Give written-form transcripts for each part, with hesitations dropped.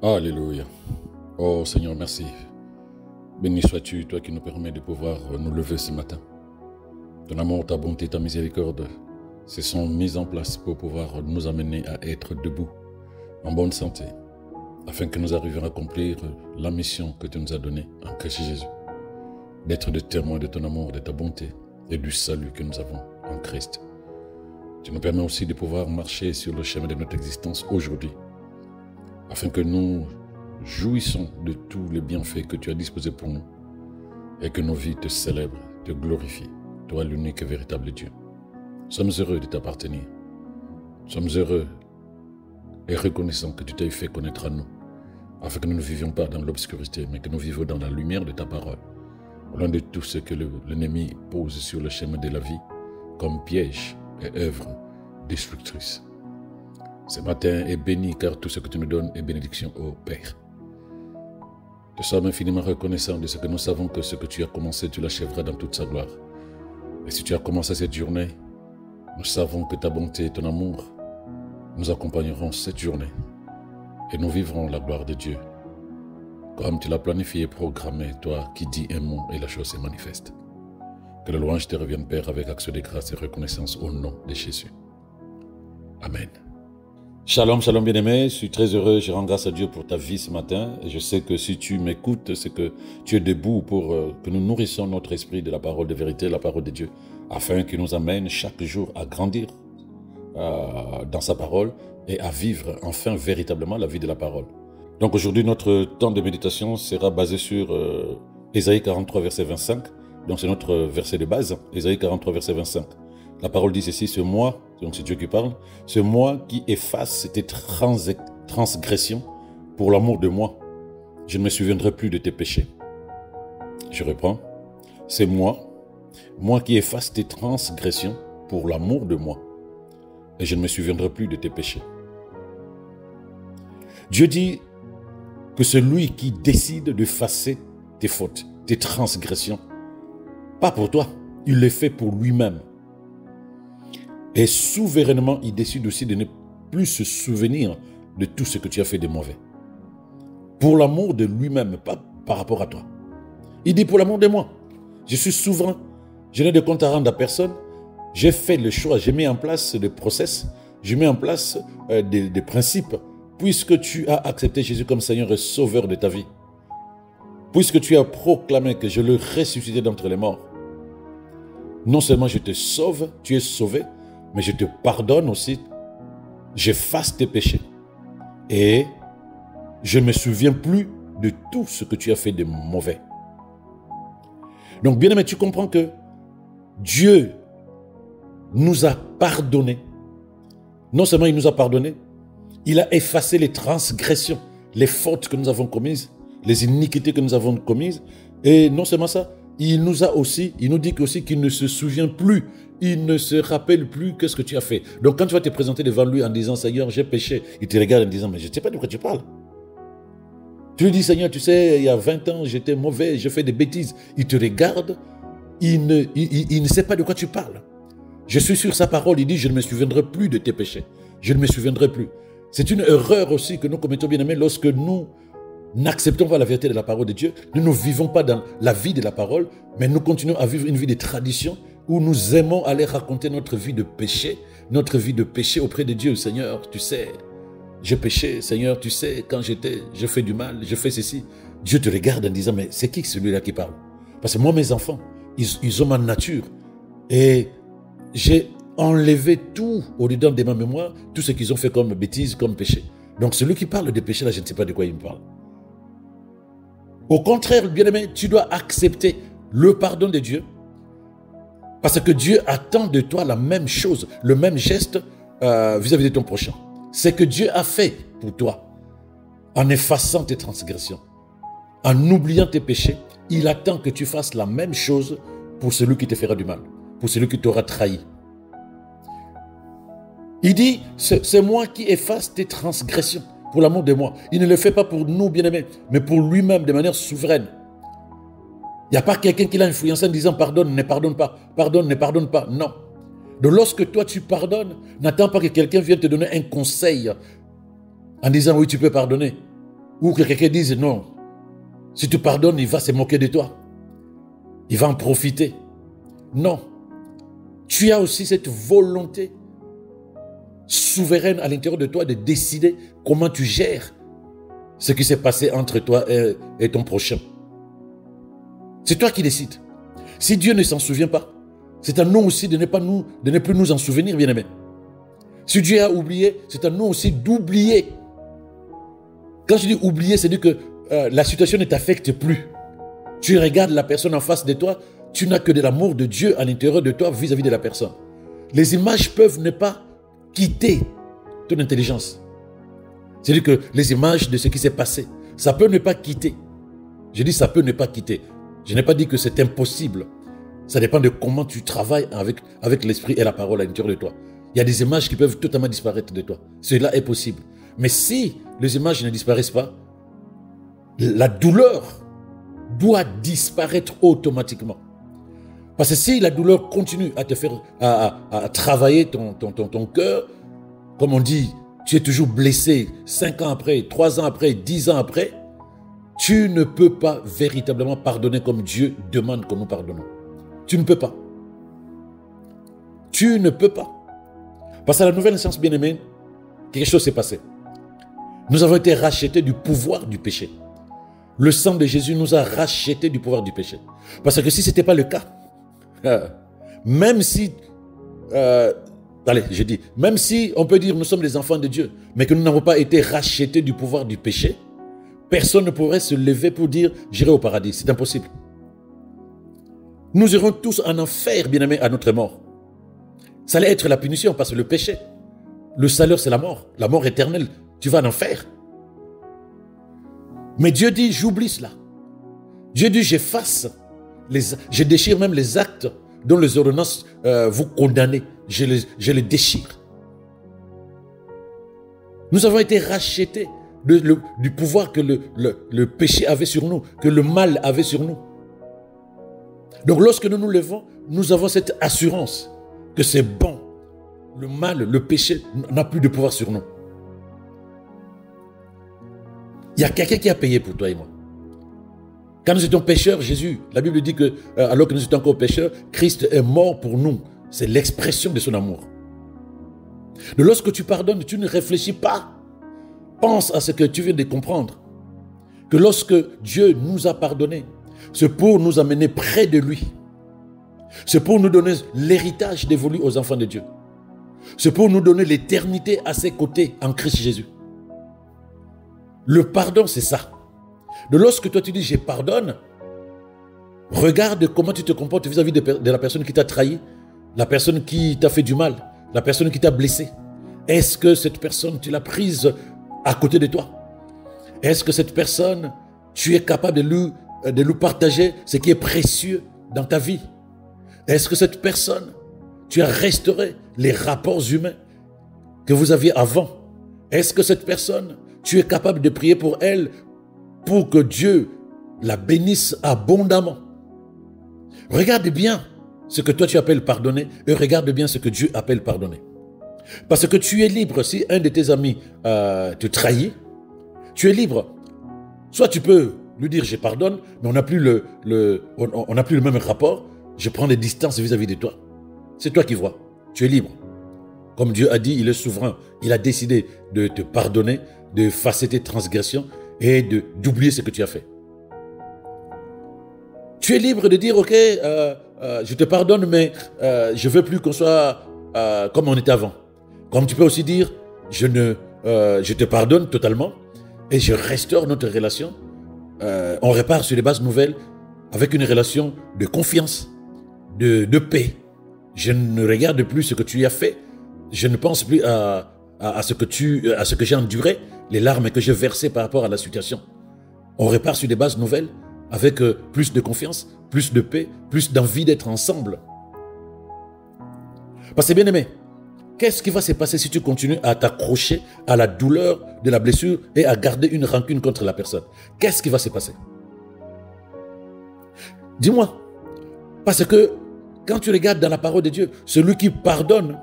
Alléluia. Oh Seigneur, merci. Béni sois-tu, toi qui nous permets de pouvoir nous lever ce matin. Ton amour, ta bonté, ta miséricorde se sont mises en place pour pouvoir nous amener à être debout, en bonne santé, afin que nous arrivions à accomplir la mission que tu nous as donnée en Christ Jésus, d'être des témoins de ton amour, de ta bonté et du salut que nous avons en Christ. Tu nous permets aussi de pouvoir marcher sur le chemin de notre existence aujourd'hui, afin que nous jouissons de tous les bienfaits que tu as disposés pour nous et que nos vies te célèbrent, te glorifient, toi l'unique et véritable Dieu. Nous sommes heureux de t'appartenir. Nous sommes heureux et reconnaissants que tu t'es fait connaître à nous, afin que nous ne vivions pas dans l'obscurité, mais que nous vivions dans la lumière de ta parole, loin de tout ce que l'ennemi pose sur le chemin de la vie comme piège et œuvre destructrice. Ce matin est béni car tout ce que tu nous donnes est bénédiction au Père. Nous sommes infiniment reconnaissants de ce que nous savons que ce que tu as commencé, tu l'achèveras dans toute sa gloire. Et si tu as commencé cette journée, nous savons que ta bonté et ton amour nous accompagneront cette journée et nous vivrons la gloire de Dieu. Comme tu l'as planifié et programmé, toi qui dis un mot et la chose se manifeste. Que le louange te revienne, Père, avec action de grâce et reconnaissance au nom de Jésus. Amen. Shalom, shalom bien-aimé, je suis très heureux, je rends grâce à Dieu pour ta vie ce matin et je sais que si tu m'écoutes, c'est que tu es debout pour que nous nourrissions notre esprit de la parole de vérité, la parole de Dieu, afin qu'il nous amène chaque jour à grandir dans sa parole et à vivre enfin véritablement la vie de la parole. Donc aujourd'hui, notre temps de méditation sera basé sur Ésaïe 43, verset 25, donc c'est notre verset de base, Ésaïe 43, verset 25. La parole dit ceci, c'est moi, donc c'est Dieu qui parle, c'est moi qui efface tes transgressions pour l'amour de moi. Je ne me souviendrai plus de tes péchés. Je reprends, c'est moi qui efface tes transgressions pour l'amour de moi. Et je ne me souviendrai plus de tes péchés. Dieu dit que celui qui décide d'effacer tes fautes, tes transgressions, pas pour toi, il le fait pour lui-même. Et souverainement, il décide aussi de ne plus se souvenir de tout ce que tu as fait de mauvais. Pour l'amour de lui-même, pas par rapport à toi. Il dit pour l'amour de moi. Je suis souverain. Je n'ai de compte à rendre à personne. J'ai fait le choix, j'ai mis en place des process, j'ai mis en place des principes. Puisque tu as accepté Jésus comme Seigneur et Sauveur de ta vie. Puisque tu as proclamé que je le ressuscité d'entre les morts. Non seulement je te sauve, tu es sauvé, mais je te pardonne aussi, j'efface tes péchés. Et je ne me souviens plus de tout ce que tu as fait de mauvais. Donc bien aimé, tu comprends que Dieu nous a pardonné. Non seulement il nous a pardonné, il a effacé les transgressions, les fautes que nous avons commises, les iniquités que nous avons commises. Et non seulement ça, il nous dit aussi qu'il ne se souvient plus, il ne se rappelle plus qu'est-ce que tu as fait. Donc quand tu vas te présenter devant lui en disant, Seigneur, j'ai péché, il te regarde en disant, mais je ne sais pas de quoi tu parles. Tu lui dis, Seigneur, tu sais, il y a 20 ans, j'étais mauvais, j'ai fait des bêtises. Il te regarde, il ne sait pas de quoi tu parles. Je suis sur sa parole, il dit, je ne me souviendrai plus de tes péchés. Je ne me souviendrai plus. C'est une erreur aussi que nous commettons, bien aimés, lorsque nous n'acceptons pas la vérité de la parole de Dieu. Nous ne vivons pas dans la vie de la parole, mais nous continuons à vivre une vie de tradition où nous aimons aller raconter notre vie de péché auprès de Dieu. Seigneur, tu sais, j'ai péché. Seigneur, tu sais, quand je fais du mal, je fais ceci. Dieu te regarde en disant, mais c'est qui celui-là qui parle? Parce que moi, mes enfants, ils ont ma nature. Et j'ai enlevé tout au-dedans de ma mémoire, tout ce qu'ils ont fait comme bêtises, comme péché. Donc celui qui parle de péché, là, je ne sais pas de quoi il me parle. Au contraire, bien-aimé, tu dois accepter le pardon de Dieu parce que Dieu attend de toi la même chose, le même geste vis-à-vis de ton prochain. C'est que Dieu a fait pour toi en effaçant tes transgressions, en oubliant tes péchés. Il attend que tu fasses la même chose pour celui qui te fera du mal, pour celui qui t'aura trahi. Il dit, c'est moi qui efface tes transgressions pour l'amour de moi. Il ne le fait pas pour nous, bien-aimés, mais pour lui-même de manière souveraine. Il n'y a pas quelqu'un qui l'a influencé en disant pardonne, ne pardonne pas, pardonne, ne pardonne pas. Non. Donc lorsque toi tu pardonnes, n'attends pas que quelqu'un vienne te donner un conseil en disant oui, tu peux pardonner. Ou que quelqu'un dise non, si tu pardonnes, il va se moquer de toi. Il va en profiter. Non. Tu as aussi cette volonté souveraine à l'intérieur de toi de décider comment tu gères ce qui s'est passé entre toi et ton prochain. C'est toi qui décides. Si Dieu ne s'en souvient pas, c'est à nous aussi de ne plus nous en souvenir, bien-aimés. Si Dieu a oublié, c'est à nous aussi d'oublier. Quand je dis oublier, c'est dire que la situation ne t'affecte plus. Tu regardes la personne en face de toi, tu n'as que de l'amour de Dieu à l'intérieur de toi vis-à-vis de la personne. Les images peuvent ne pas quitter ton intelligence. C'est-à-dire que les images de ce qui s'est passé, ça peut ne pas quitter. Je dis ça peut ne pas quitter. Je n'ai pas dit que c'est impossible. Ça dépend de comment tu travailles avec l'esprit et la parole à l'intérieur de toi. Il y a des images qui peuvent totalement disparaître de toi. Cela est possible. Mais si les images ne disparaissent pas, la douleur doit disparaître automatiquement. Parce que si la douleur continue à te faire à travailler ton cœur, comme on dit, tu es toujours blessé 5 ans après, 3 ans après, 10 ans après, tu ne peux pas véritablement pardonner comme Dieu demande que nous pardonnons. Tu ne peux pas. Tu ne peux pas. Parce qu'à la nouvelle naissance, bien-aimé, quelque chose s'est passé. Nous avons été rachetés du pouvoir du péché. Le sang de Jésus nous a rachetés du pouvoir du péché. Parce que si ce n'était pas le cas, même si, même si on peut dire nous sommes les enfants de Dieu, mais que nous n'avons pas été rachetés du pouvoir du péché, personne ne pourrait se lever pour dire j'irai au paradis. C'est impossible. Nous irons tous en enfer, bien-aimés, à notre mort. Ça allait être la punition parce que le péché, le salaire, c'est la mort éternelle. Tu vas en enfer. Mais Dieu dit, j'oublie cela. Dieu dit, j'efface, je déchire même les actes dont les ordonnances vous condamnez. Je les déchire. Nous avons été rachetés du pouvoir que le péché avait sur nous, que le mal avait sur nous. Donc lorsque nous nous levons, nous avons cette assurance que c'est bon. Le mal, le péché n'a plus de pouvoir sur nous. Il y a quelqu'un qui a payé pour toi et moi. Quand nous étions pécheurs, Jésus, la Bible dit que alors que nous étions encore pécheurs, Christ est mort pour nous. C'est l'expression de son amour. Donc lorsque tu pardonnes, tu ne réfléchis pas. Pense à ce que tu viens de comprendre. Que lorsque Dieu nous a pardonné, c'est pour nous amener près de lui. C'est pour nous donner l'héritage dévolu aux enfants de Dieu. C'est pour nous donner l'éternité à ses côtés en Christ Jésus. Le pardon, c'est ça. De lorsque toi tu dis « je pardonne », regarde comment tu te comportes vis-à-vis de la personne qui t'a trahi, la personne qui t'a fait du mal, la personne qui t'a blessé. Est-ce que cette personne, tu l'as prise à côté de toi? Est-ce que cette personne, tu es capable de lui partager ce qui est précieux dans ta vie? Est-ce que cette personne, tu as restauré les rapports humains que vous aviez avant? Est-ce que cette personne, tu es capable de prier pour elle pour que Dieu la bénisse abondamment? Regarde bien ce que toi tu appelles pardonner et regarde bien ce que Dieu appelle pardonner. Parce que tu es libre. Si un de tes amis te trahit, tu es libre. Soit tu peux lui dire je pardonne, mais on n'a plus le même rapport. Je prends des distances vis-à-vis de toi. C'est toi qui vois. Tu es libre. Comme Dieu a dit, il est souverain. Il a décidé de te pardonner, d'effacer tes transgressions et d'oublier ce que tu as fait. Tu es libre de dire, ok, je te pardonne, mais je ne veux plus qu'on soit comme on était avant. Comme tu peux aussi dire, je te pardonne totalement et je restaure notre relation. On repart sur des bases nouvelles avec une relation de confiance, de paix. Je ne regarde plus ce que tu as fait. Je ne pense plus à ce que j'ai enduré, les larmes que j'ai versées par rapport à la situation. On repart sur des bases nouvelles avec plus de confiance, plus de paix, plus d'envie d'être ensemble. Parce que bien aimé, qu'est-ce qui va se passer si tu continues à t'accrocher à la douleur de la blessure et à garder une rancune contre la personne? Qu'est-ce qui va se passer? Dis-moi. Parce que quand tu regardes dans la parole de Dieu, celui qui pardonne,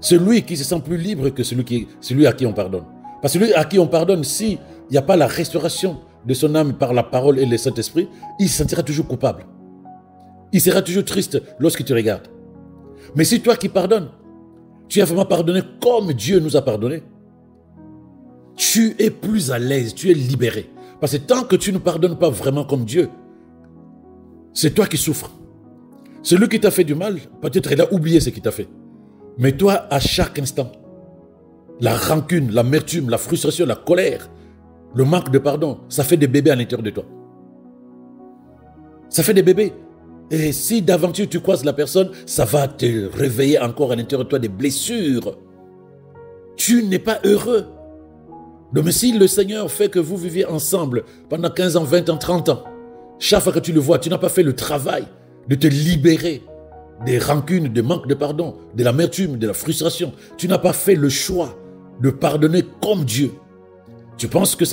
celui qui se sent plus libre que celui à qui on pardonne. Parce que celui à qui on pardonne, si il n'y a pas la restauration de son âme par la parole et le Saint-Esprit, il se sentira toujours coupable. Il sera toujours triste lorsqu'il te regarde. Mais si toi qui pardonnes, tu as vraiment pardonné comme Dieu nous a pardonné, tu es plus à l'aise, tu es libéré. Parce que tant que tu ne pardonnes pas vraiment comme Dieu, c'est toi qui souffres. Celui qui t'a fait du mal, peut-être il a oublié ce qu'il t'a fait. Mais toi, à chaque instant, la rancune, l'amertume, la frustration, la colère, le manque de pardon, ça fait des bébés à l'intérieur de toi. Ça fait des bébés. Et si d'aventure tu croises la personne, ça va te réveiller encore à l'intérieur de toi des blessures. Tu n'es pas heureux. Donc mais si le Seigneur fait que vous viviez ensemble pendant 15 ans, 20 ans, 30 ans, chaque fois que tu le vois, tu n'as pas fait le travail de te libérer des rancunes, des manques de pardon, de l'amertume, de la frustration. Tu n'as pas fait le choix de pardonner comme Dieu. Tu penses que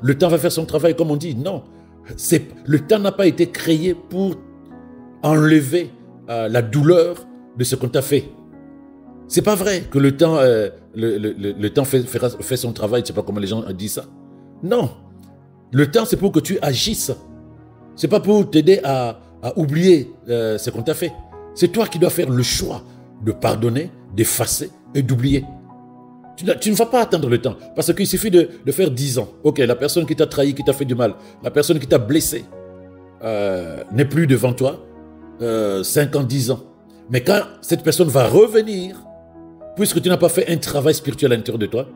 le temps va faire son travail comme on dit? Non. Le temps n'a pas été créé pour enlever la douleur de ce qu'on t'a fait. C'est pas vrai que le temps, le temps fait son travail. Je ne sais pas comment les gens disent ça. Non. Le temps, c'est pour que tu agisses. C'est pas pour t'aider à oublier ce qu'on t'a fait. C'est toi qui dois faire le choix de pardonner, d'effacer et d'oublier. Tu ne vas pas attendre le temps. Parce qu'il suffit de faire 10 ans. Ok, la personne qui t'a trahi, qui t'a fait du mal, la personne qui t'a blessé n'est plus devant toi. 5 ans, 10 ans. Mais quand cette personne va revenir, puisque tu n'as pas fait un travail spirituel à l'intérieur de toi,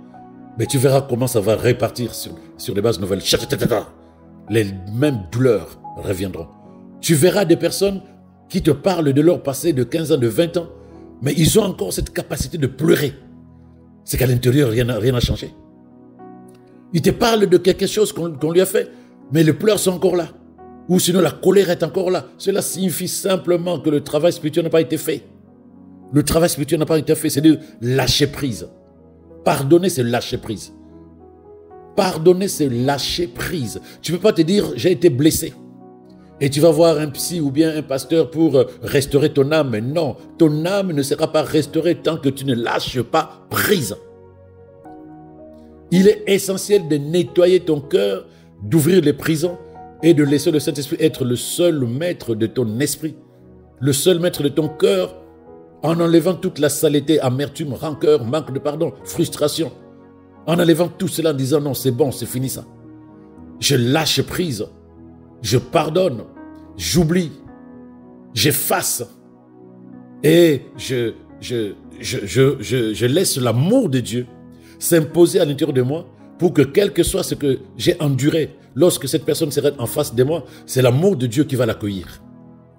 mais tu verras comment ça va repartir sur les bases nouvelles. Les mêmes douleurs reviendront. Tu verras des personnes qui te parlent de leur passé de 15 ans, de 20 ans, mais ils ont encore cette capacité de pleurer. C'est qu'à l'intérieur, rien n'a changé. Ils te parlent de quelque chose qu'on lui a fait, mais les pleurs sont encore là. Ou sinon la colère est encore là. Cela signifie simplement que le travail spirituel n'a pas été fait. Le travail spirituel n'a pas été fait, c'est de lâcher prise. Pardonner, c'est lâcher prise. Pardonner, c'est lâcher prise. Tu ne peux pas te dire, j'ai été blessé. Et tu vas voir un psy ou bien un pasteur pour restaurer ton âme. Mais non, ton âme ne sera pas restaurée tant que tu ne lâches pas prise. Il est essentiel de nettoyer ton cœur, d'ouvrir les prisons et de laisser le Saint-Esprit être le seul maître de ton esprit, le seul maître de ton cœur, en enlevant toute la saleté, amertume, rancœur, manque de pardon, frustration, en enlevant tout cela en disant non, c'est bon, c'est fini ça. Je lâche prise, je pardonne, j'oublie, j'efface et je laisse l'amour de Dieu s'imposer à l'intérieur de moi pour que quel que soit ce que j'ai enduré, lorsque cette personne sera en face de moi, c'est l'amour de Dieu qui va l'accueillir.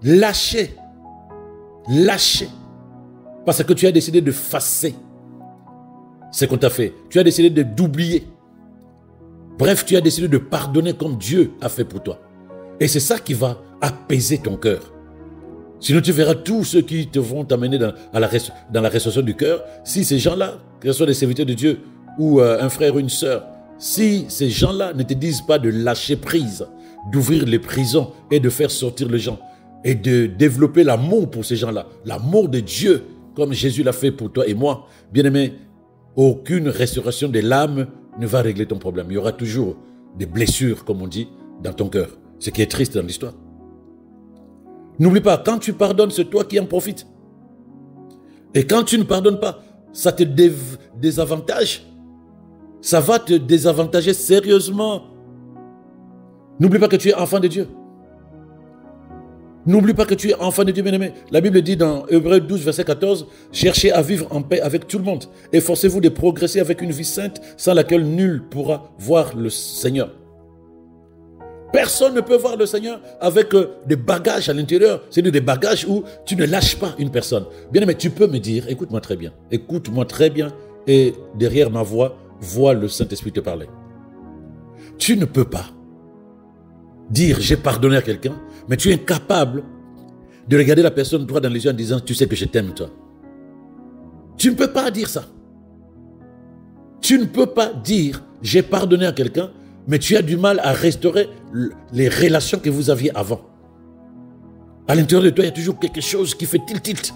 Lâchez. Lâchez. Parce que tu as décidé de effacer ce qu'on t'a fait. Tu as décidé d'oublier. Bref, tu as décidé de pardonner comme Dieu a fait pour toi. Et c'est ça qui va apaiser ton cœur. Sinon, tu verras tous ceux qui te vont t'amener dans la restauration du cœur. Si ces gens-là, que ce soit des serviteurs de Dieu ou un frère ou une sœur, si ces gens-là ne te disent pas de lâcher prise, d'ouvrir les prisons et de faire sortir les gens et de développer l'amour pour ces gens-là, l'amour de Dieu, comme Jésus l'a fait pour toi et moi, bien-aimé, aucune restauration de l'âme ne va régler ton problème. Il y aura toujours des blessures, comme on dit, dans ton cœur. Ce qui est triste dans l'histoire. N'oublie pas, quand tu pardonnes, c'est toi qui en profites. Et quand tu ne pardonnes pas, ça te désavantage. Ça va te désavantager sérieusement. N'oublie pas que tu es enfant de Dieu. N'oublie pas que tu es enfant de Dieu, bien-aimé. La Bible dit dans Hébreux 12, verset 14, « Cherchez à vivre en paix avec tout le monde. Efforcez-vous de progresser avec une vie sainte sans laquelle nul pourra voir le Seigneur. » Personne ne peut voir le Seigneur avec des bagages à l'intérieur. C'est-à-dire des bagages où tu ne lâches pas une personne. Bien-aimé, tu peux me dire, écoute-moi très bien. Écoute-moi très bien et derrière ma voix, vois le Saint-Esprit te parler. Tu ne peux pas dire j'ai pardonné à quelqu'un, mais tu es incapable de regarder la personne droit dans les yeux en disant tu sais que je t'aime toi. Tu ne peux pas dire ça. Tu ne peux pas dire j'ai pardonné à quelqu'un, mais tu as du mal à restaurer les relations que vous aviez avant. À l'intérieur de toi, il y a toujours quelque chose qui fait tilt.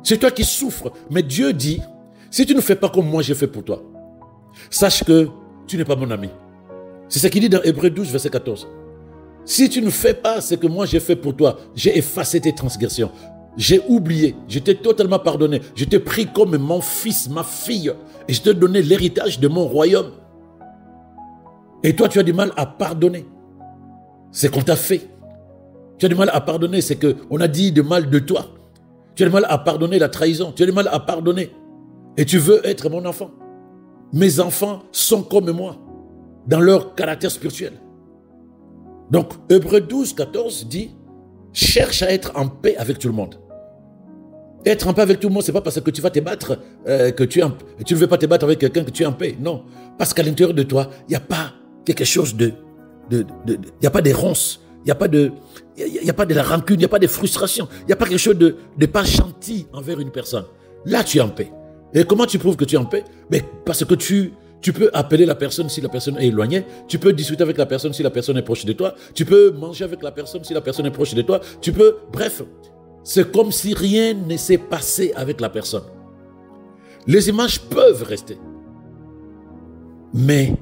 C'est toi qui souffres. Mais Dieu dit, si tu ne fais pas comme moi j'ai fait pour toi, sache que tu n'es pas mon ami. C'est ce qu'il dit dans Hébreux 12, verset 14. Si tu ne fais pas ce que moi j'ai fait pour toi, j'ai effacé tes transgressions, j'ai oublié, je t'ai totalement pardonné, je t'ai pris comme mon fils, ma fille, et je t'ai donné l'héritage de mon royaume. Et toi, tu as du mal à pardonner. C'est qu'on t'a fait. Tu as du mal à pardonner, c'est qu'on a dit de mal de toi. Tu as du mal à pardonner la trahison, tu as du mal à pardonner. Et tu veux être mon enfant. Mes enfants sont comme moi, dans leur caractère spirituel. Donc, Hébreux 12, 14 dit, cherche à être en paix avec tout le monde. Être en paix avec tout le monde, ce n'est pas parce que tu vas te battre, que tu ne veux pas te battre avec quelqu'un que tu es en paix. Non, parce qu'à l'intérieur de toi, il n'y a pas quelque chose il n'y a pas des ronces, il n'y a pas de la rancune, il n'y a pas de frustration, il n'y a pas quelque chose de pas gentil envers une personne. Là, tu es en paix. Et comment tu prouves que tu es en paix? Mais parce que tu peux appeler la personne si la personne est éloignée, tu peux discuter avec la personne si la personne est proche de toi, tu peux manger avec la personne si la personne est proche de toi, bref, c'est comme si rien ne s'est passé avec la personne. Les images peuvent rester, mais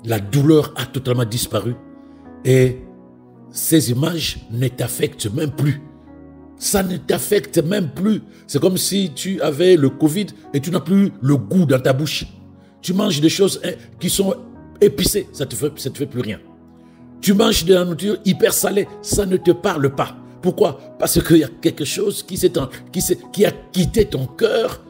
la douleur a totalement disparu et ces images ne t'affectent même plus. Ça ne t'affecte même plus. C'est comme si tu avais le Covid et tu n'as plus le goût dans ta bouche. Tu manges des choses qui sont épicées, ça te fait plus rien. Tu manges de la nourriture hyper salée, ça ne te parle pas. Pourquoi? Parce qu'il y a quelque chose qui a quitté ton cœur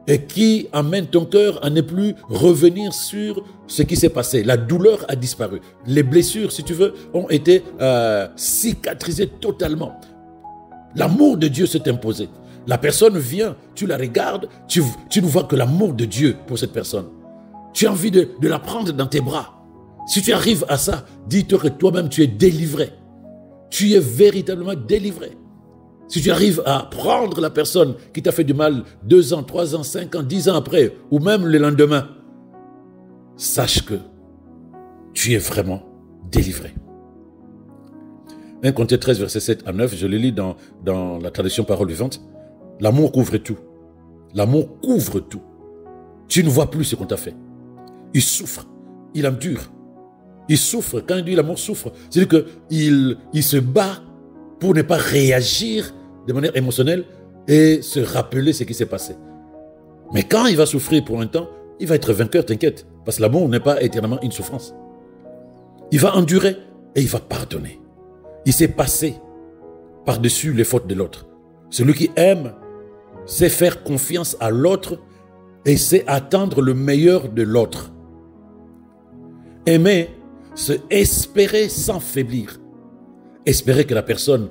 et qui amène ton cœur à ne plus revenir sur ce qui s'est passé. La douleur a disparu. Les blessures, si tu veux, ont été cicatrisées totalement. L'amour de Dieu s'est imposé. La personne vient, tu la regardes, tu ne vois que l'amour de Dieu pour cette personne. Tu as envie de la prendre dans tes bras. Si tu arrives à ça, dis-toi que toi-même tu es délivré. Tu es véritablement délivré. Si tu arrives à prendre la personne qui t'a fait du mal 2 ans, 3 ans, 5 ans, 10 ans après, ou même le lendemain, sache que tu es vraiment délivré. 1 Corinthiens 13, verset 7 à 9, je le lis dans la tradition Parole vivante. L'amour couvre tout. L'amour couvre tout. Tu ne vois plus ce qu'on t'a fait. Il souffre, il endure. Il souffre. Quand il dit l'amour souffre, c'est-à-dire qu'il se bat pour ne pas réagir de manière émotionnelle et se rappeler ce qui s'est passé. Mais quand il va souffrir pour un temps, il va être vainqueur, t'inquiète. Parce que l'amour n'est pas éternellement une souffrance. Il va endurer et il va pardonner. Il s'est passé par-dessus les fautes de l'autre. Celui qui aime sait faire confiance à l'autre et sait attendre le meilleur de l'autre. Aimer, c'est espérer sans faiblir. Espérer que la personne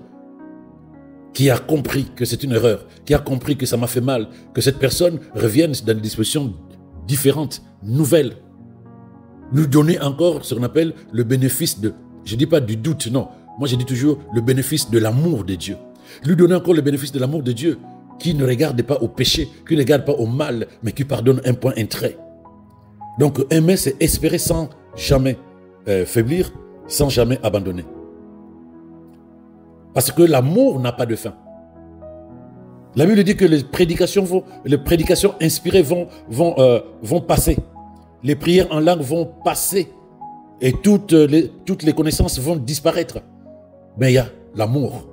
qui a compris que c'est une erreur, qui a compris que ça m'a fait mal, que cette personne revienne dans des dispositions différentes, nouvelles. Lui donner encore ce qu'on appelle le bénéfice de, je ne dis pas du doute, non. Moi, je dis toujours le bénéfice de l'amour de Dieu. Lui donner encore le bénéfice de l'amour de Dieu qui ne regarde pas au péché, qui ne regarde pas au mal, mais qui pardonne un point, un trait. Donc, aimer, c'est espérer sans jamais faiblir, sans jamais abandonner. Parce que l'amour n'a pas de fin. La Bible dit que les prédications inspirées vont passer. Les prières en langue vont passer. Et toutes les connaissances vont disparaître. Mais il y a l'amour.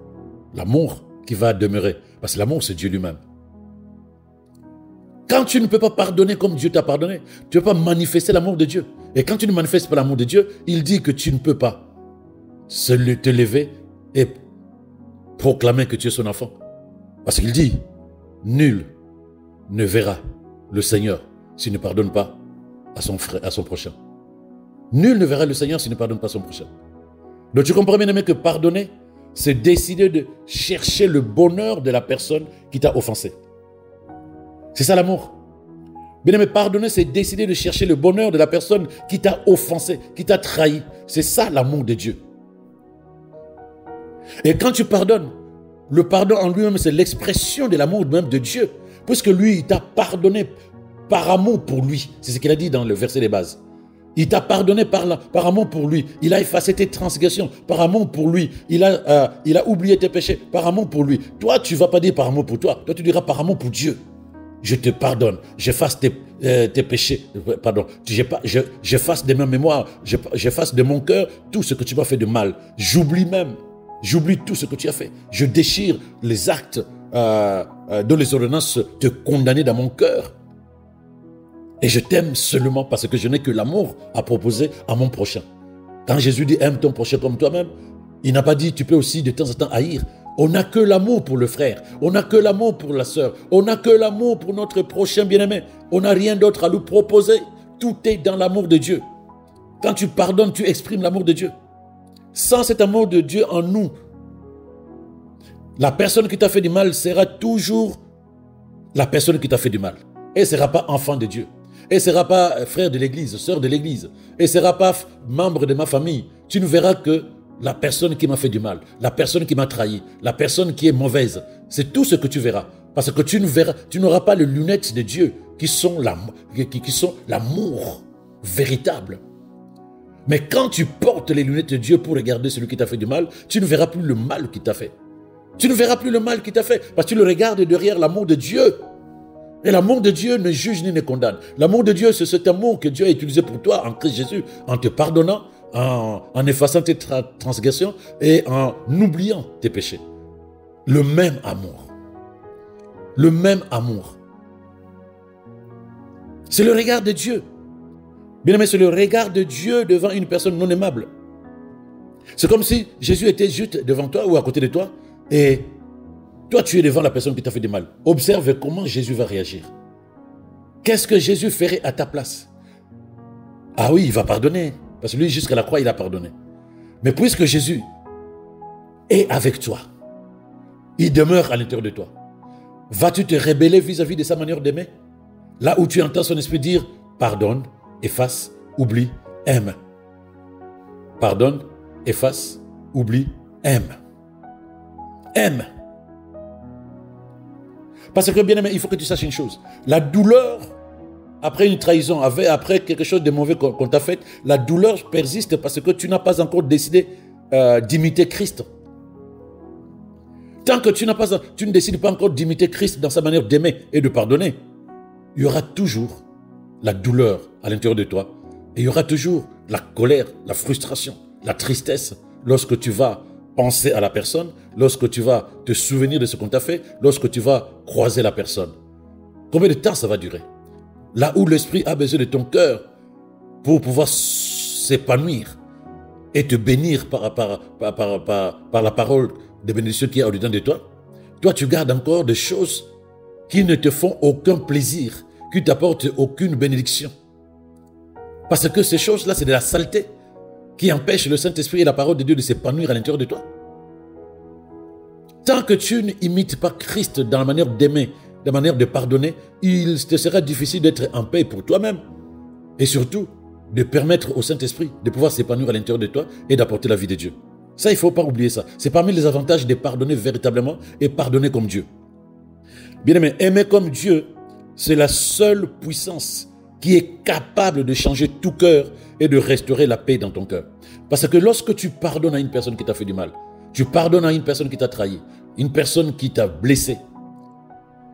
L'amour qui va demeurer. Parce que l'amour, c'est Dieu lui-même. Quand tu ne peux pas pardonner comme Dieu t'a pardonné, tu ne peux pas manifester l'amour de Dieu. Et quand tu ne manifestes pas l'amour de Dieu, il dit que tu ne peux pas te lever et proclamer que tu es son enfant. Parce qu'il dit, nul ne verra le Seigneur s'il ne pardonne pas à son frère, à son prochain. Nul ne verra le Seigneur s'il ne pardonne pas à son prochain. Donc tu comprends bien aimé que pardonner, c'est décider de chercher le bonheur de la personne qui t'a offensé. C'est ça l'amour. Bien aimé, pardonner, c'est décider de chercher le bonheur de la personne qui t'a offensé, qui t'a trahi. C'est ça l'amour de Dieu. Et quand tu pardonnes, le pardon en lui-même, c'est l'expression de l'amour même de Dieu. Puisque lui, il t'a pardonné par amour pour lui. C'est ce qu'il a dit dans le verset des bases. Il t'a pardonné par amour pour lui. Il a effacé tes transgressions par amour pour lui. Il a oublié tes péchés par amour pour lui. Toi, tu ne vas pas dire par amour pour toi. Toi, tu diras par amour pour Dieu. Je te pardonne. J'efface tes péchés, pardon, j'efface de ma mémoire, j'efface de mon cœur tout ce que tu m'as fait de mal. J'oublie tout ce que tu as fait. Je déchire les actes dont les ordonnances te condamnaient dans mon cœur. Et je t'aime seulement parce que je n'ai que l'amour à proposer à mon prochain. Quand Jésus dit aime ton prochain comme toi-même, il n'a pas dit tu peux aussi de temps en temps haïr. On n'a que l'amour pour le frère, on n'a que l'amour pour la sœur, on n'a que l'amour pour notre prochain bien-aimé. On n'a rien d'autre à lui proposer. Tout est dans l'amour de Dieu. Quand tu pardonnes, tu exprimes l'amour de Dieu. Sans cet amour de Dieu en nous, la personne qui t'a fait du mal sera toujours la personne qui t'a fait du mal. Elle ne sera pas enfant de Dieu. Elle ne sera pas frère de l'église, sœur de l'église. Elle ne sera pas membre de ma famille. Tu ne verras que la personne qui m'a fait du mal, la personne qui m'a trahi, la personne qui est mauvaise. C'est tout ce que tu verras. Parce que tu n'auras pas les lunettes de Dieu qui sont l'amour véritable. Mais quand tu portes les lunettes de Dieu pour regarder celui qui t'a fait du mal, tu ne verras plus le mal qu'il t'a fait. Tu ne verras plus le mal qu'il t'a fait parce que tu le regardes derrière l'amour de Dieu. Et l'amour de Dieu ne juge ni ne condamne. L'amour de Dieu, c'est cet amour que Dieu a utilisé pour toi en Christ Jésus, en te pardonnant, en effaçant tes transgressions et en oubliant tes péchés. Le même amour. Le même amour. C'est le regard de Dieu. Bien aimé, c'est le regard de Dieu devant une personne non aimable. C'est comme si Jésus était juste devant toi ou à côté de toi et toi tu es devant la personne qui t'a fait du mal. Observe comment Jésus va réagir. Qu'est-ce que Jésus ferait à ta place? Ah oui, il va pardonner. Parce que lui, jusqu'à la croix, il a pardonné. Mais puisque Jésus est avec toi, il demeure à l'intérieur de toi, vas-tu te rebeller vis-à-vis de sa manière d'aimer? Là où tu entends son esprit dire, pardonne, efface, oublie, aime. Pardonne, efface, oublie, aime. Aime. Parce que bien aimé, il faut que tu saches une chose. La douleur, après une trahison, après quelque chose de mauvais qu'on t'a fait, la douleur persiste parce que tu n'as pas encore décidé d'imiter Christ. Tant que tu ne décides pas encore d'imiter Christ dans sa manière d'aimer et de pardonner, il y aura toujours la douleur à l'intérieur de toi. Et il y aura toujours la colère, la frustration, la tristesse lorsque tu vas penser à la personne, lorsque tu vas te souvenir de ce qu'on t'a fait, lorsque tu vas croiser la personne. Combien de temps ça va durer? Là où l'esprit a besoin de ton cœur pour pouvoir s'épanouir et te bénir par la parole de bénédiction qui est au-dedans de toi, toi tu gardes encore des choses qui ne te font aucun plaisir, qui ne t'apportent aucune bénédiction. Parce que ces choses-là, c'est de la saleté qui empêche le Saint-Esprit et la parole de Dieu de s'épanouir à l'intérieur de toi. Tant que tu n'imites pas Christ dans la manière d'aimer, dans la manière de pardonner, il te sera difficile d'être en paix pour toi-même. Et surtout, de permettre au Saint-Esprit de pouvoir s'épanouir à l'intérieur de toi et d'apporter la vie de Dieu. Ça, il ne faut pas oublier ça. C'est parmi les avantages de pardonner véritablement et pardonner comme Dieu. Bien aimé, aimer comme Dieu, c'est la seule puissance qui est capable de changer tout cœur et de restaurer la paix dans ton cœur. Parce que lorsque tu pardonnes à une personne qui t'a fait du mal, tu pardonnes à une personne qui t'a trahi, une personne qui t'a blessé,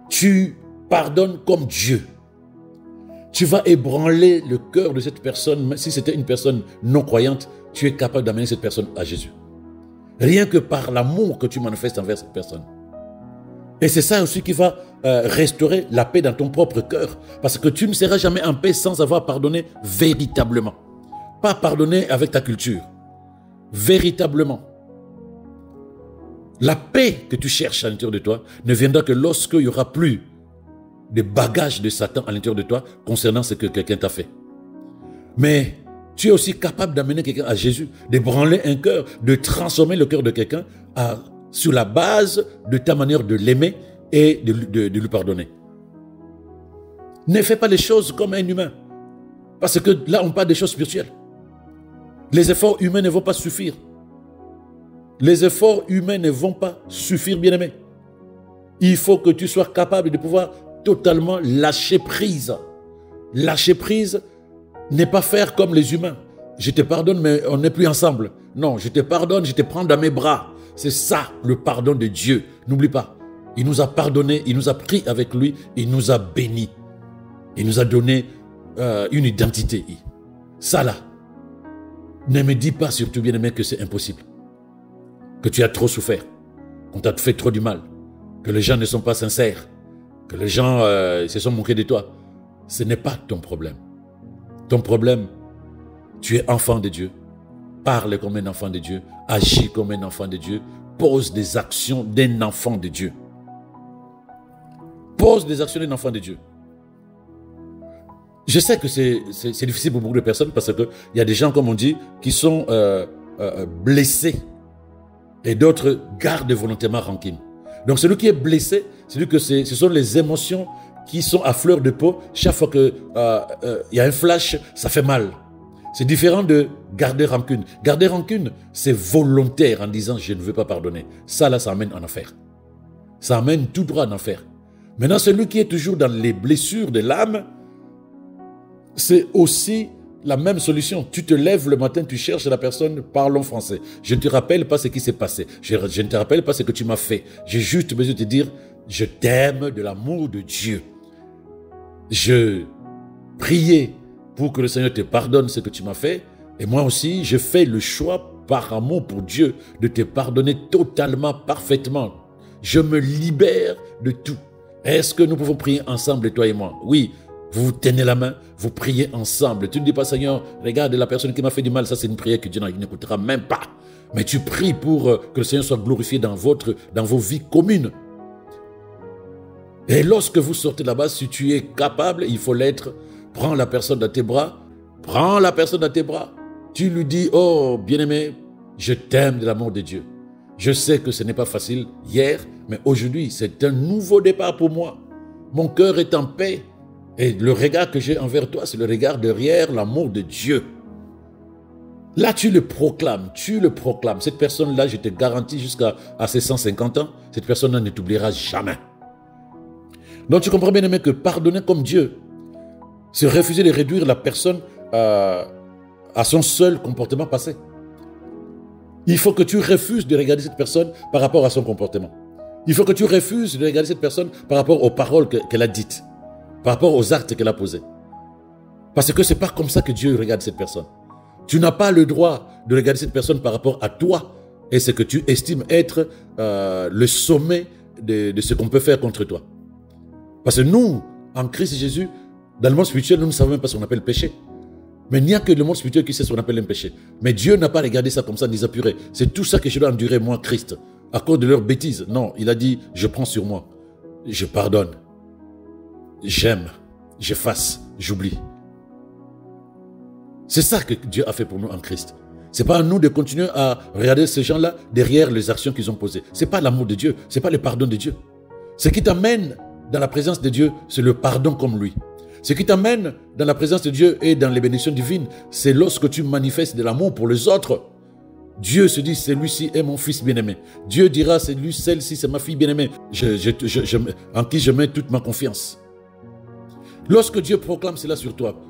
tu pardonnes comme Dieu. Tu vas ébranler le cœur de cette personne, même si c'était une personne non croyante, tu es capable d'amener cette personne à Jésus. Rien que par l'amour que tu manifestes envers cette personne. Et c'est ça aussi qui va restaurer la paix dans ton propre cœur. Parce que tu ne seras jamais en paix sans avoir pardonné véritablement. Pas pardonner avec ta culture. Véritablement. La paix que tu cherches à l'intérieur de toi ne viendra que lorsqu'il n'y aura plus de bagages de Satan à l'intérieur de toi concernant ce que quelqu'un t'a fait. Mais tu es aussi capable d'amener quelqu'un à Jésus, d'ébranler un cœur, de transformer le cœur de quelqu'un sur la base de ta manière de l'aimer et de lui pardonner. Ne fais pas les choses comme un humain. Parce que là, on parle des choses spirituelles. Les efforts humains ne vont pas suffire. Les efforts humains ne vont pas suffire, bien-aimé. Il faut que tu sois capable de pouvoir totalement lâcher prise. Lâcher prise n'est pas faire comme les humains. Je te pardonne, mais on n'est plus ensemble. Non, je te pardonne, je te prends dans mes bras. C'est ça, le pardon de Dieu. N'oublie pas, il nous a pardonné, il nous a pris avec lui, il nous a bénis. Il nous a donné une identité. Ça là, ne me dis pas surtout, bien-aimé, que c'est impossible. Que tu as trop souffert, qu'on t'a fait trop du mal, que les gens ne sont pas sincères, que les gens se sont moqués de toi. Ce n'est pas ton problème. Ton problème, tu es enfant de Dieu. Parle comme un enfant de Dieu. Agis comme un enfant de Dieu. Pose des actions d'un enfant de Dieu. Pose des actions d'un enfant de Dieu. Je sais que c'est difficile pour beaucoup de personnes parce qu'il y a des gens, comme on dit, qui sont blessés et d'autres gardent volontairement rancune. Donc celui qui est blessé, c'est-à-dire que ce sont les émotions qui sont à fleur de peau. Chaque fois qu'il y a un flash, ça fait mal. C'est différent de garder rancune. Garder rancune, c'est volontaire en disant « je ne veux pas pardonner ». Ça, là, ça amène en enfer. Ça amène tout droit en enfer. Maintenant, celui qui est toujours dans les blessures de l'âme, c'est aussi la même solution. Tu te lèves le matin, tu cherches la personne, parlons français. Je ne te rappelle pas ce qui s'est passé. Je ne te rappelle pas ce que tu m'as fait. J'ai juste besoin de te dire « je t'aime de l'amour de Dieu ». Je priais pour que le Seigneur te pardonne ce que tu m'as fait. Et moi aussi, je fais le choix par amour pour Dieu de te pardonner totalement, parfaitement. Je me libère de tout. Est-ce que nous pouvons prier ensemble, toi et moi? Oui, vous vous tenez la main, vous priez ensemble. Tu ne dis pas, Seigneur, regarde la personne qui m'a fait du mal, ça c'est une prière que Dieu n'écoutera même pas. Mais tu pries pour que le Seigneur soit glorifié dans vos vies communes. Et lorsque vous sortez là-bas, si tu es capable, il faut l'être, prends la personne dans tes bras, prends la personne dans tes bras. Tu lui dis, oh bien-aimé, je t'aime de l'amour de Dieu. Je sais que ce n'est pas facile hier, mais aujourd'hui, c'est un nouveau départ pour moi. Mon cœur est en paix. Et le regard que j'ai envers toi, c'est le regard derrière l'amour de Dieu. Là, tu le proclames, Cette personne-là, je te garantis jusqu'à ses 150 ans, cette personne-là ne t'oubliera jamais. Donc tu comprends bien, aimé, que pardonner comme Dieu, c'est refuser de réduire la personne à son seul comportement passé. Il faut que tu refuses de regarder cette personne par rapport à son comportement. Il faut que tu refuses de regarder cette personne par rapport aux paroles qu'elle a dites, par rapport aux actes qu'elle a posés. Parce que ce n'est pas comme ça que Dieu regarde cette personne. Tu n'as pas le droit de regarder cette personne par rapport à toi et ce que tu estimes être le sommet de ce qu'on peut faire contre toi. Parce que nous, en Christ Jésus, dans le monde spirituel, nous ne savons même pas ce qu'on appelle péché. Mais il n'y a que le monde spirituel qui sait ce qu'on appelle un péché. Mais Dieu n'a pas regardé ça comme ça en disant, purée, c'est tout ça que je dois endurer, moi, Christ, à cause de leurs bêtises. Non, il a dit, je prends sur moi, je pardonne, j'aime, j'efface, j'oublie. C'est ça que Dieu a fait pour nous en Christ. Ce n'est pas à nous de continuer à regarder ces gens-là derrière les actions qu'ils ont posées. Ce n'est pas l'amour de Dieu, ce n'est pas le pardon de Dieu. Ce qui t'amène dans la présence de Dieu, c'est le pardon comme lui. Ce qui t'amène dans la présence de Dieu et dans les bénédictions divines, c'est lorsque tu manifestes de l'amour pour les autres. Dieu se dit, celui-ci est mon fils bien-aimé. Dieu dira, celle-ci c'est ma fille bien-aimée, en qui je mets toute ma confiance. Lorsque Dieu proclame cela sur toi,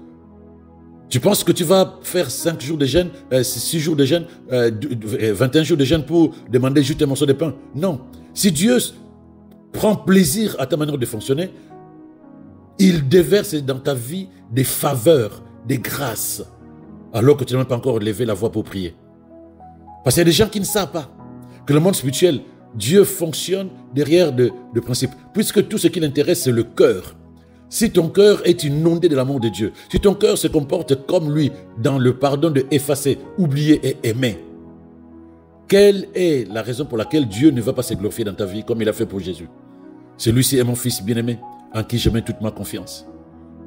tu penses que tu vas faire 5 jours de jeûne, 6 jours de jeûne, 21 jours de jeûne pour demander juste un morceau de pain? Non. Si Dieu prend plaisir à ta manière de fonctionner, il déverse dans ta vie des faveurs, des grâces, alors que tu n'as même pas encore levé la voix pour prier. Parce qu'il y a des gens qui ne savent pas que le monde spirituel, Dieu fonctionne derrière de principes, puisque tout ce qui l'intéresse, c'est le cœur. Si ton cœur est inondé de l'amour de Dieu, si ton cœur se comporte comme lui, dans le pardon de effacer, oublier et aimer, quelle est la raison pour laquelle Dieu ne va pas se glorifier dans ta vie comme il a fait pour Jésus? Celui-ci est mon fils bien-aimé, en qui je mets toute ma confiance.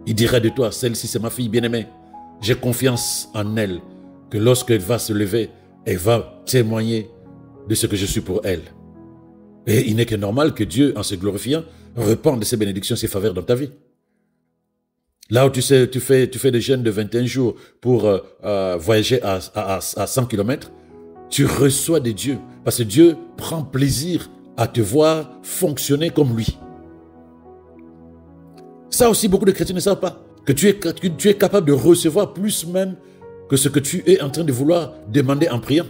Il dirait de toi, celle-ci c'est ma fille bien-aimée. J'ai confiance en elle, que lorsqu'elle va se lever, elle va témoigner de ce que je suis pour elle. Et il n'est que normal que Dieu, en se glorifiant, répande ses bénédictions, ses faveurs dans ta vie. Là où tu fais des jeûnes de 21 jours pour voyager à 100 km, tu reçois de Dieu, parce que Dieu prend plaisir à te voir fonctionner comme lui. Ça aussi, beaucoup de chrétiens ne savent pas. Que tu es capable de recevoir plus même que ce que tu es en train de vouloir demander en priant.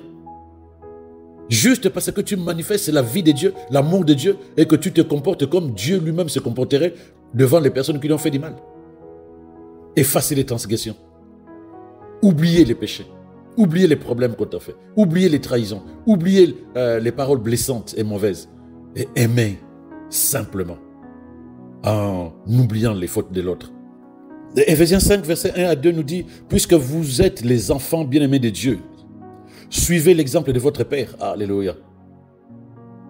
Juste parce que tu manifestes la vie de Dieu, l'amour de Dieu, et que tu te comportes comme Dieu lui-même se comporterait devant les personnes qui lui ont fait du mal. effacer les transgressions. Oublier les péchés. Oublier les problèmes qu'on t'a fait. Oublier les trahisons. Oublier les paroles blessantes et mauvaises. Et aimer simplement en oubliant les fautes de l'autre. Éphésiens 5, verset 1 à 2 nous dit « Puisque vous êtes les enfants bien-aimés de Dieu, suivez l'exemple de votre Père. » Alléluia.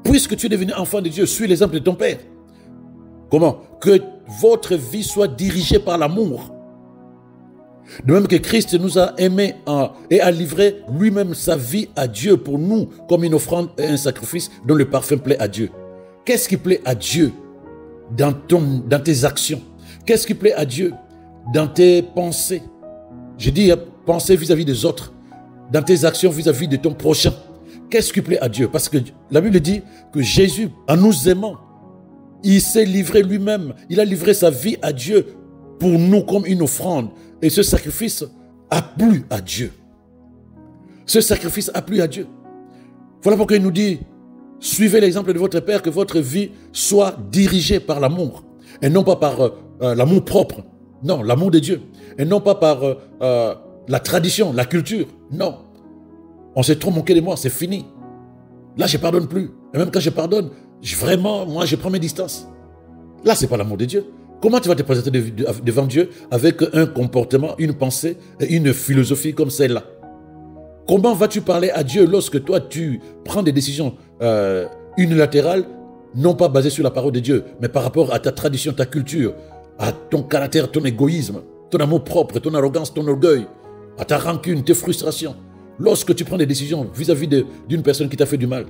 Puisque tu es devenu enfant de Dieu, suis l'exemple de ton Père. Comment? Que votre vie soit dirigée par l'amour. De même que Christ nous a aimés et a livré lui-même sa vie à Dieu pour nous comme une offrande et un sacrifice dont le parfum plaît à Dieu. Qu'est-ce qui plaît à Dieu dans tes actions? Qu'est-ce qui plaît à Dieu dans tes pensées? Je dis penser vis-à-vis des autres, dans tes actions vis-à-vis de ton prochain. Qu'est-ce qui plaît à Dieu? Parce que la Bible dit que Jésus, en nous aimant, il s'est livré lui-même. Il a livré sa vie à Dieu pour nous comme une offrande. Et ce sacrifice a plu à Dieu. Ce sacrifice a plu à Dieu. Voilà pourquoi il nous dit, suivez l'exemple de votre Père, que votre vie soit dirigée par l'amour. Et non pas par l'amour propre. Non, l'amour de Dieu. Et non pas par la tradition, la culture. Non. On s'est trop moqué de moi, c'est fini. Là, je ne pardonne plus. Et même quand je pardonne, vraiment, moi, je prends mes distances. Là, ce n'est pas l'amour de Dieu. Comment tu vas te présenter devant Dieu avec un comportement, une pensée et une philosophie comme celle-là? Comment vas-tu parler à Dieu lorsque toi, tu prends des décisions unilatérales, non pas basées sur la parole de Dieu, mais par rapport à ta tradition, ta culture, à ton caractère, ton égoïsme, ton amour propre, ton arrogance, ton orgueil, à ta rancune, tes frustrations? Lorsque tu prends des décisions vis-à-vis d'une personne qui t'a fait du mal,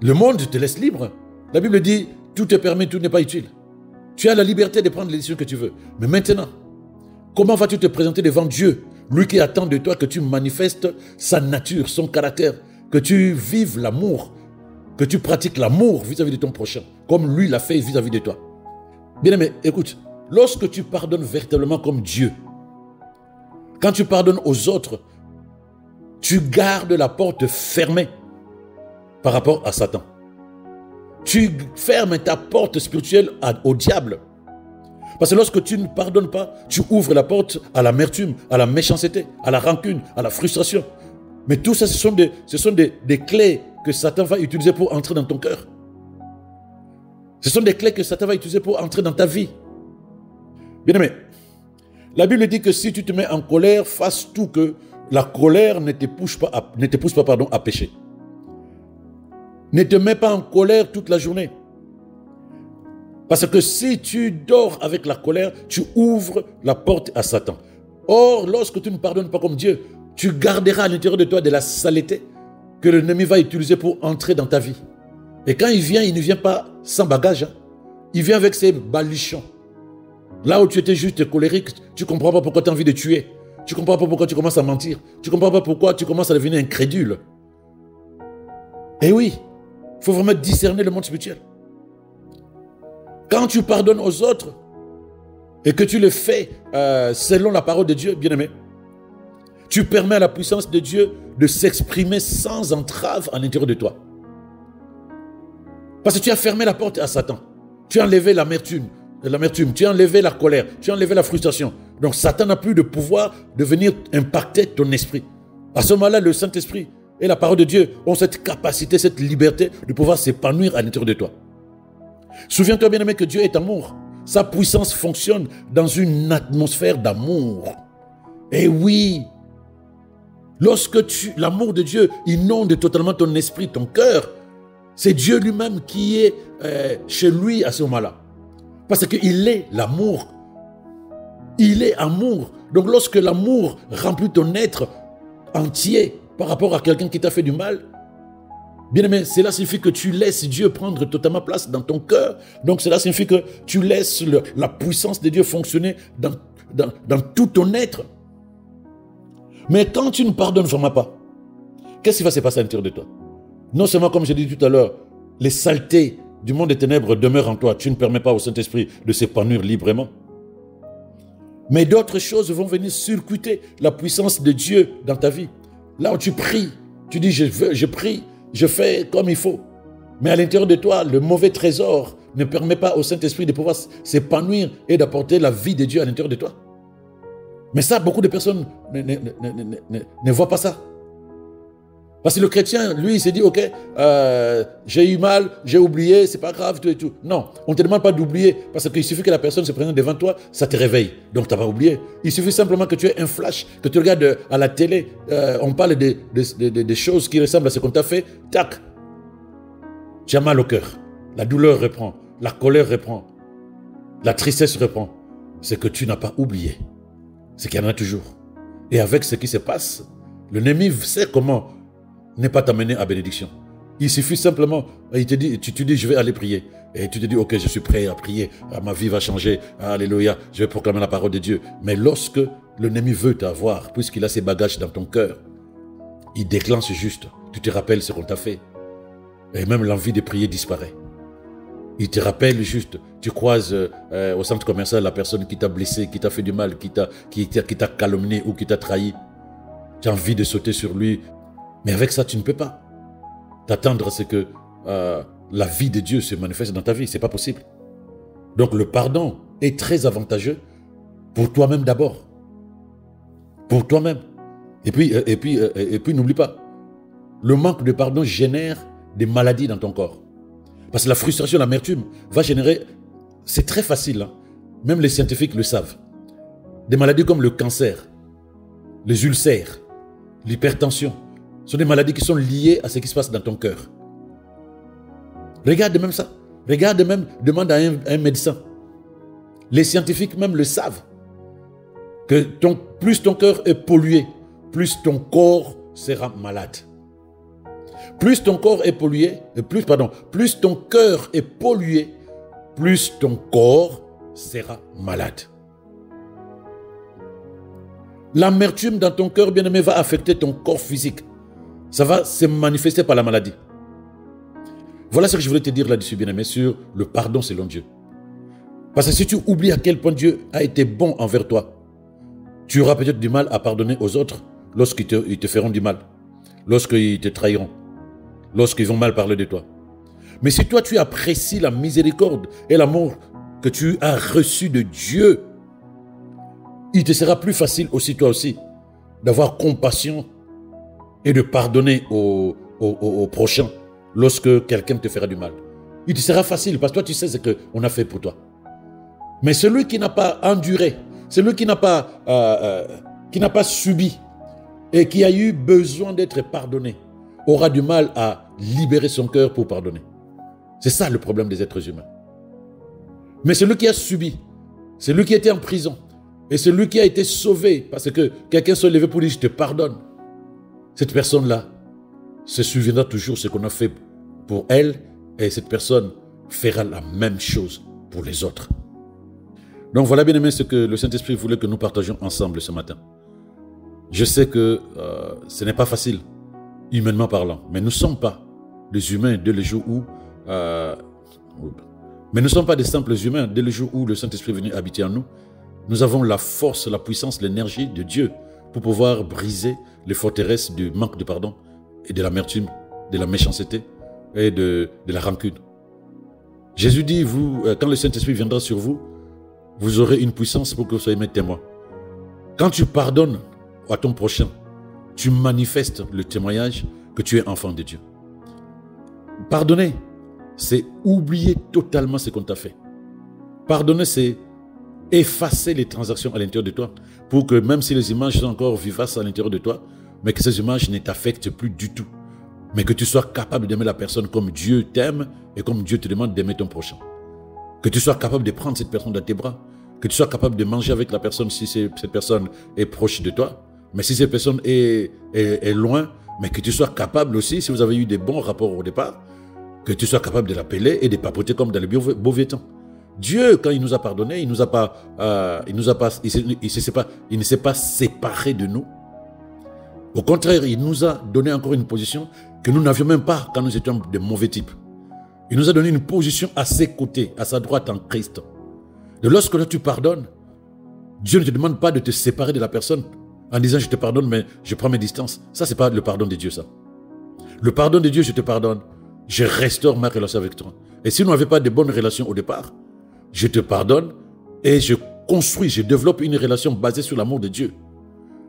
le monde te laisse libre. La Bible dit, tout est permis, tout n'est pas utile. Tu as la liberté de prendre les décisions que tu veux. Mais maintenant, comment vas-tu te présenter devant Dieu, lui qui attend de toi que tu manifestes sa nature, son caractère, que tu vives l'amour, que tu pratiques l'amour vis-à-vis de ton prochain, comme lui l'a fait vis-à-vis de toi. Bien-aimé, écoute, lorsque tu pardonnes véritablement comme Dieu, quand tu pardonnes aux autres, tu gardes la porte fermée par rapport à Satan. Tu fermes ta porte spirituelle au diable. Parce que lorsque tu ne pardonnes pas, tu ouvres la porte à l'amertume, à la méchanceté, à la rancune, à la frustration. Mais tout ça, ce sont des clés que Satan va utiliser pour entrer dans ton cœur. Ce sont des clés que Satan va utiliser pour entrer dans ta vie. Bien-aimé, la Bible dit que si tu te mets en colère, fasse tout que la colère ne te pousse pas à pécher. Ne te mets pas en colère toute la journée. Parce que si tu dors avec la colère, tu ouvres la porte à Satan. Or, lorsque tu ne pardonnes pas comme Dieu, tu garderas à l'intérieur de toi de la saleté que l'ennemi va utiliser pour entrer dans ta vie. Et quand il vient, il ne vient pas sans bagage. Il vient avec ses baluchons. Là où tu étais juste colérique, tu ne comprends pas pourquoi tu as envie de tuer. Tu ne comprends pas pourquoi tu commences à mentir. Tu ne comprends pas pourquoi tu commences à devenir incrédule. Eh oui, il faut vraiment discerner le monde spirituel. Quand tu pardonnes aux autres et que tu le fais selon la parole de Dieu, bien-aimé, tu permets à la puissance de Dieu de s'exprimer sans entrave à l'intérieur de toi. Parce que tu as fermé la porte à Satan. Tu as enlevé l'amertume, tu as enlevé la colère, tu as enlevé la frustration. Donc Satan n'a plus de pouvoir de venir impacter ton esprit. À ce moment-là, le Saint-Esprit et la parole de Dieu ont cette capacité, cette liberté de pouvoir s'épanouir à l'intérieur de toi. Souviens-toi bien aimé que Dieu est amour. Sa puissance fonctionne dans une atmosphère d'amour. Et oui, lorsque l'amour de Dieu inonde totalement ton esprit, ton cœur, c'est Dieu lui-même qui est chez lui à ce moment-là. Parce qu'il est l'amour. Il est amour. Donc lorsque l'amour remplit ton être entier par rapport à quelqu'un qui t'a fait du mal, bien aimé, cela signifie que tu laisses Dieu prendre totalement place dans ton cœur. Donc cela signifie que tu laisses la puissance de Dieu fonctionner dans tout ton être. Mais quand tu ne pardonnes vraiment pas, qu'est-ce qui va se passer à l'intérieur de toi? Non seulement, comme je l'ai dit tout à l'heure, les saletés du monde des ténèbres demeurent en toi. Tu ne permets pas au Saint-Esprit de s'épanouir librement. Mais d'autres choses vont venir circuiter la puissance de Dieu dans ta vie. Là où tu pries, tu dis je prie, je fais comme il faut. Mais à l'intérieur de toi, le mauvais trésor ne permet pas au Saint-Esprit de pouvoir s'épanouir et d'apporter la vie de Dieu à l'intérieur de toi. Mais ça, beaucoup de personnes ne voient pas ça. Parce que le chrétien, lui, il s'est dit, ok, j'ai eu mal, j'ai oublié, c'est pas grave, tout et tout. Non, on ne te demande pas d'oublier, parce qu'il suffit que la personne se présente devant toi, ça te réveille. Donc tu n'as pas oublié. Il suffit simplement que tu aies un flash, que tu regardes à la télé, on parle des choses qui ressemblent à ce qu'on t'a fait, tac, tu as mal au cœur. La douleur reprend, la colère reprend, la tristesse reprend. C'est que tu n'as pas oublié. C'est qu'il y en a toujours. Et avec ce qui se passe, l'ennemi sait comment ne pas t'amener à bénédiction. Il suffit simplement, il te dit, tu dis, je vais aller prier. Et tu te dis, ok, je suis prêt à prier, ma vie va changer, alléluia, je vais proclamer la parole de Dieu. Mais lorsque l'ennemi veut t'avoir, puisqu'il a ses bagages dans ton cœur, il déclenche juste, tu te rappelles ce qu'on t'a fait. Et même l'envie de prier disparaît. Il te rappelle juste, tu croises au centre commercial la personne qui t'a blessé, qui t'a fait du mal, qui t'a calomnié ou qui t'a trahi. Tu as envie de sauter sur lui. Mais avec ça, tu ne peux pas t'attendre à ce que la vie de Dieu se manifeste dans ta vie. Ce n'est pas possible. Donc le pardon est très avantageux pour toi-même d'abord. Pour toi-même. Et puis n'oublie pas, le manque de pardon génère des maladies dans ton corps. Parce que la frustration, l'amertume va générer, c'est très facile, hein, même les scientifiques le savent, des maladies comme le cancer, les ulcères, l'hypertension, sont des maladies qui sont liées à ce qui se passe dans ton cœur. Regarde même ça. Regarde même, demande à un médecin. Les scientifiques même le savent. Que plus ton cœur est pollué, plus ton corps sera malade. Plus ton corps est pollué, plus ton cœur est pollué, plus ton corps sera malade. L'amertume dans ton cœur, bien-aimé, va affecter ton corps physique. Ça va se manifester par la maladie. Voilà ce que je voulais te dire là-dessus, bien-aimé, sur le pardon selon Dieu. Parce que si tu oublies à quel point Dieu a été bon envers toi, tu auras peut-être du mal à pardonner aux autres lorsqu'ils te feront du mal, lorsqu'ils te trahiront, lorsqu'ils vont mal parler de toi. Mais si toi, tu apprécies la miséricorde et l'amour que tu as reçu de Dieu, il te sera plus facile aussi, toi aussi, d'avoir compassion et de pardonner au prochain lorsque quelqu'un te fera du mal. Il te sera facile parce que toi, tu sais ce qu'on a fait pour toi. Mais celui qui n'a pas enduré, celui qui n'a pas subi et qui a eu besoin d'être pardonné, aura du mal à libérer son cœur pour pardonner. C'est ça le problème des êtres humains. Mais celui qui a subi, celui qui était en prison, et celui qui a été sauvé parce que quelqu'un s'est levé pour dire « je te pardonne », cette personne-là se souviendra toujours de ce qu'on a fait pour elle et cette personne fera la même chose pour les autres. Donc voilà, bien aimé, ce que le Saint-Esprit voulait que nous partagions ensemble ce matin. Je sais que ce n'est pas facile, humainement parlant, mais nous ne sommes pas des humains dès le jour où... mais nous ne sommes pas des simples humains dès le jour où le Saint-Esprit est venu habiter en nous. Nous avons la force, la puissance, l'énergie de Dieu pour pouvoir briser les forteresses du manque de pardon et de l'amertume, de la méchanceté et de la rancune. Jésus dit, quand le Saint-Esprit viendra sur vous, vous aurez une puissance pour que vous soyez mes témoins. Quand tu pardonnes à ton prochain, tu manifestes le témoignage que tu es enfant de Dieu. Pardonner, c'est oublier totalement ce qu'on t'a fait. Pardonner, c'est effacer les transactions à l'intérieur de toi pour que même si les images sont encore vivaces à l'intérieur de toi, mais que ces images ne t'affectent plus du tout. Mais que tu sois capable d'aimer la personne comme Dieu t'aime et comme Dieu te demande d'aimer ton prochain. Que tu sois capable de prendre cette personne dans tes bras. Que tu sois capable de manger avec la personne si cette personne est proche de toi. Mais si cette personne est loin, mais que tu sois capable aussi, si vous avez eu des bons rapports au départ, que tu sois capable de l'appeler et de papoter comme dans les beaux vieux temps. Dieu, quand il nous a pardonné, il ne s'est pas séparé de nous. Au contraire, il nous a donné encore une position que nous n'avions même pas quand nous étions de mauvais types. Il nous a donné une position à ses côtés, à sa droite en Christ. Et lorsque tu pardonnes, Dieu ne te demande pas de te séparer de la personne en disant je te pardonne mais je prends mes distances. Ça, ce n'est pas le pardon de Dieu, ça. Le pardon de Dieu, je te pardonne. je restaure ma relation avec toi. Et si nous n'avions pas de bonnes relations au départ, je te pardonne et je construis, je développe une relation basée sur l'amour de Dieu.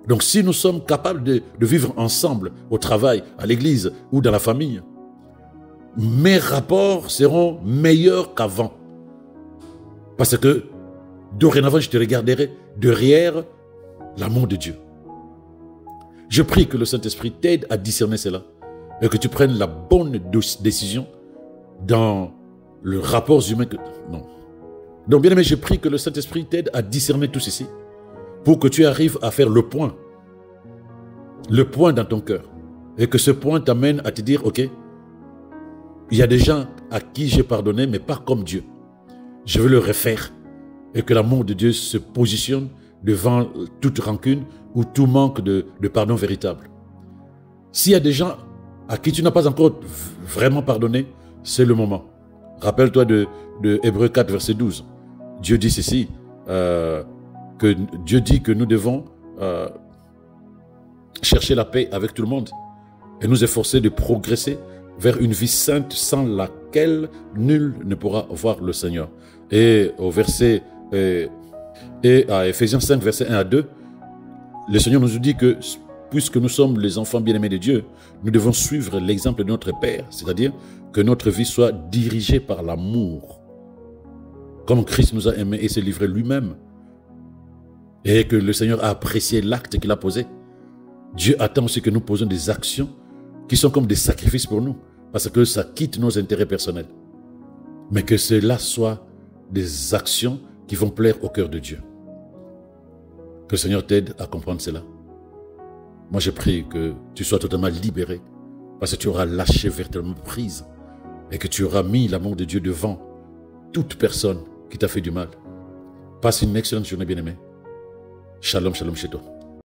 Donc si nous sommes capables de vivre ensemble au travail, à l'église ou dans la famille, mes rapports seront meilleurs qu'avant. Parce que dorénavant, je te regarderai derrière l'amour de Dieu. Je prie que le Saint-Esprit t'aide à discerner cela et que tu prennes la bonne décision dans le rapport humain que... Non. Donc, bien aimé, je prie que le Saint-Esprit t'aide à discerner tout ceci pour que tu arrives à faire le point dans ton cœur. Et que ce point t'amène à te dire, ok, il y a des gens à qui j'ai pardonné, mais pas comme Dieu. Je veux le refaire. Et que l'amour de Dieu se positionne devant toute rancune ou tout manque de pardon véritable. S'il y a des gens à qui tu n'as pas encore vraiment pardonné, c'est le moment. Rappelle-toi de Hébreux 4, verset 12. Dieu dit ceci, que Dieu dit que nous devons chercher la paix avec tout le monde et nous efforcer de progresser vers une vie sainte sans laquelle nul ne pourra voir le Seigneur. Et au verset et à Ephésiens 5, verset 1 à 2, le Seigneur nous dit que puisque nous sommes les enfants bien-aimés de Dieu, nous devons suivre l'exemple de notre Père, c'est-à-dire que notre vie soit dirigée par l'amour, comme Christ nous a aimés et s'est livré lui-même, et que le Seigneur a apprécié l'acte qu'il a posé. Dieu attend aussi que nous posions des actions qui sont comme des sacrifices pour nous, parce que ça quitte nos intérêts personnels. Mais que cela soit des actions qui vont plaire au cœur de Dieu. Que le Seigneur t'aide à comprendre cela. Moi, je prie que tu sois totalement libéré, parce que tu auras lâché véritablement prise et que tu auras mis l'amour de Dieu devant toute personne qui t'a fait du mal. Passe une excellente journée, bien-aimé. Shalom, shalom chez toi.